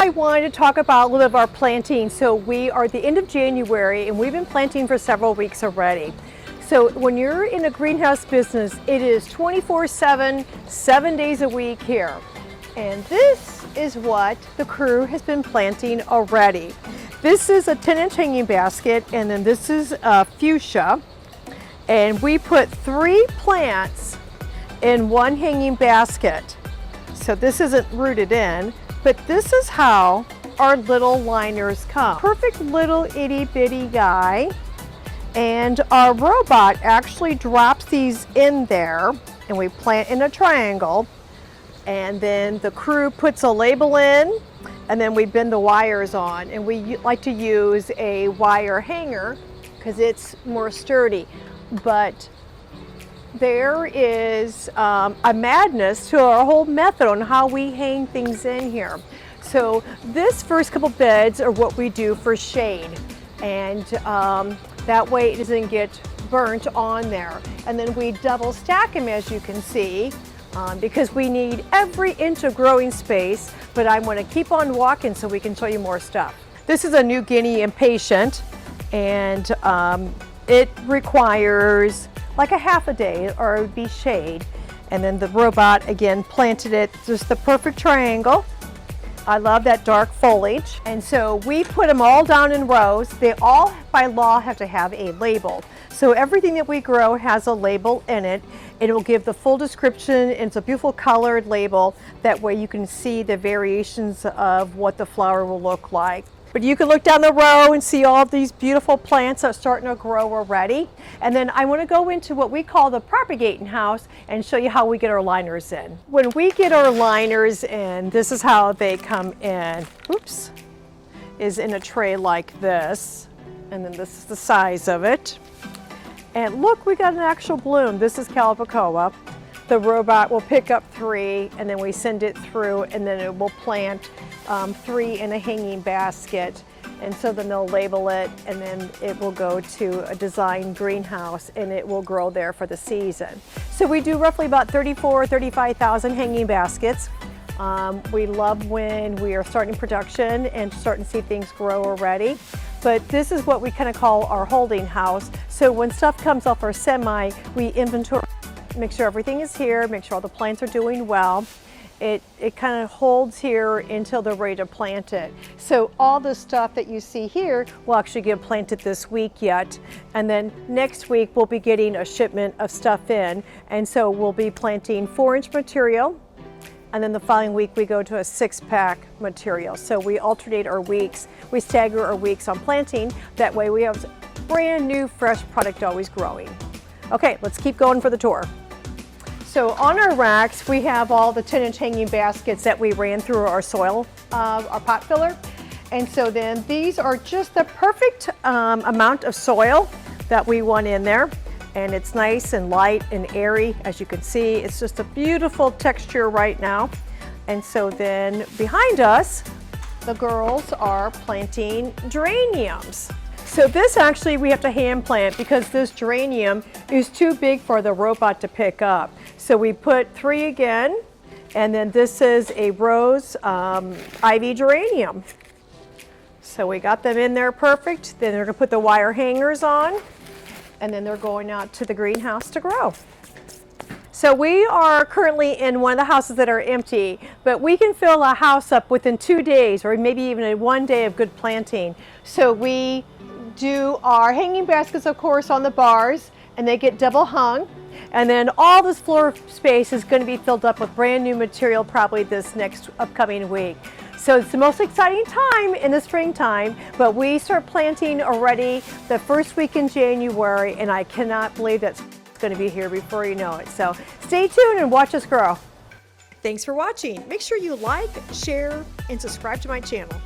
I wanted to talk about a little bit of our planting. So we are at the end of January and we've been planting for several weeks already. So when you're in a greenhouse business, it is 24/7, 7 days a week here. And this is what the crew has been planting already. This is a 10-inch hanging basket, and then this is fuchsia. And we put 3 plants in one hanging basket. So this isn't rooted in, but this is how our little liners come. Perfect little itty bitty guy. And our robot actually drops these in there, and we plant in a triangle. And then the crew puts a label in, and then we bend the wires on. And we like to use a wire hanger because it's more sturdy. But there is a madness to our whole method on how we hang things in here. So this first couple beds are what we do for shade. And that way it doesn't get burnt on there. And then we double stack them, as you can see, because we need every inch of growing space, but I want to keep on walking so we can show you more stuff. This is a New Guinea impatient, and it requires like a half a day or it would be shade. And then the robot again planted it just the perfect triangle. I love that dark foliage. And so we put them all down in rows. They all by law have to have a label. So everything that we grow has a label in it. It will give the full description. It's a beautiful colored label. That way you can see the variations of what the flower will look like. But you can look down the row and see all of these beautiful plants that are starting to grow already. And then I want to go into what we call the propagating house and show you how we get our liners in. When we get our liners in, this is how they come in. Oops, is in a tray like this. And then this is the size of it. And look, we got an actual bloom. This is Calibrachoa. The robot will pick up 3, and then we send it through, and then it will plant 3 in a hanging basket. And so then they'll label it, and then it will go to a design greenhouse, and it will grow there for the season. So we do roughly about 35,000 hanging baskets. We love when we are starting production and starting to see things grow already. But this is what we kind of call our holding house. So when stuff comes off our semi, we inventory, make sure everything is here, make sure all the plants are doing well. It kind of holds here until they're ready to plant it. So all the stuff that you see here will actually get planted this week yet. And then next week we'll be getting a shipment of stuff in. And so we'll be planting 4-inch material. And then the following week we go to a 6-pack material. So we alternate our weeks. We stagger our weeks on planting. That way we have brand new, fresh product always growing. Okay, let's keep going for the tour. So on our racks, we have all the 10-inch hanging baskets that we ran through our soil, our pot filler. And so then these are just the perfect amount of soil that we want in there. And it's nice and light and airy, as you can see. It's just a beautiful texture right now. And so then behind us, the girls are planting geraniums. So this actually we have to hand plant because this geranium is too big for the robot to pick up. So we put 3 again, and then this is a rose ivy geranium. So we got them in there perfect. Then they're gonna put the wire hangers on, and then they're going out to the greenhouse to grow. So we are currently in one of the houses that are empty, but we can fill a house up within 2 days or maybe even in 1 day of good planting. So we do our hanging baskets, of course, on the bars, and they get double hung. And then all this floor space is going to be filled up with brand new material probably this next upcoming week. So it's the most exciting time in the springtime, but we start planting already the first week in January, and I cannot believe that's going to be here before you know it. So stay tuned and watch us grow. Thanks for watching. Make sure you like, share, and subscribe to my channel.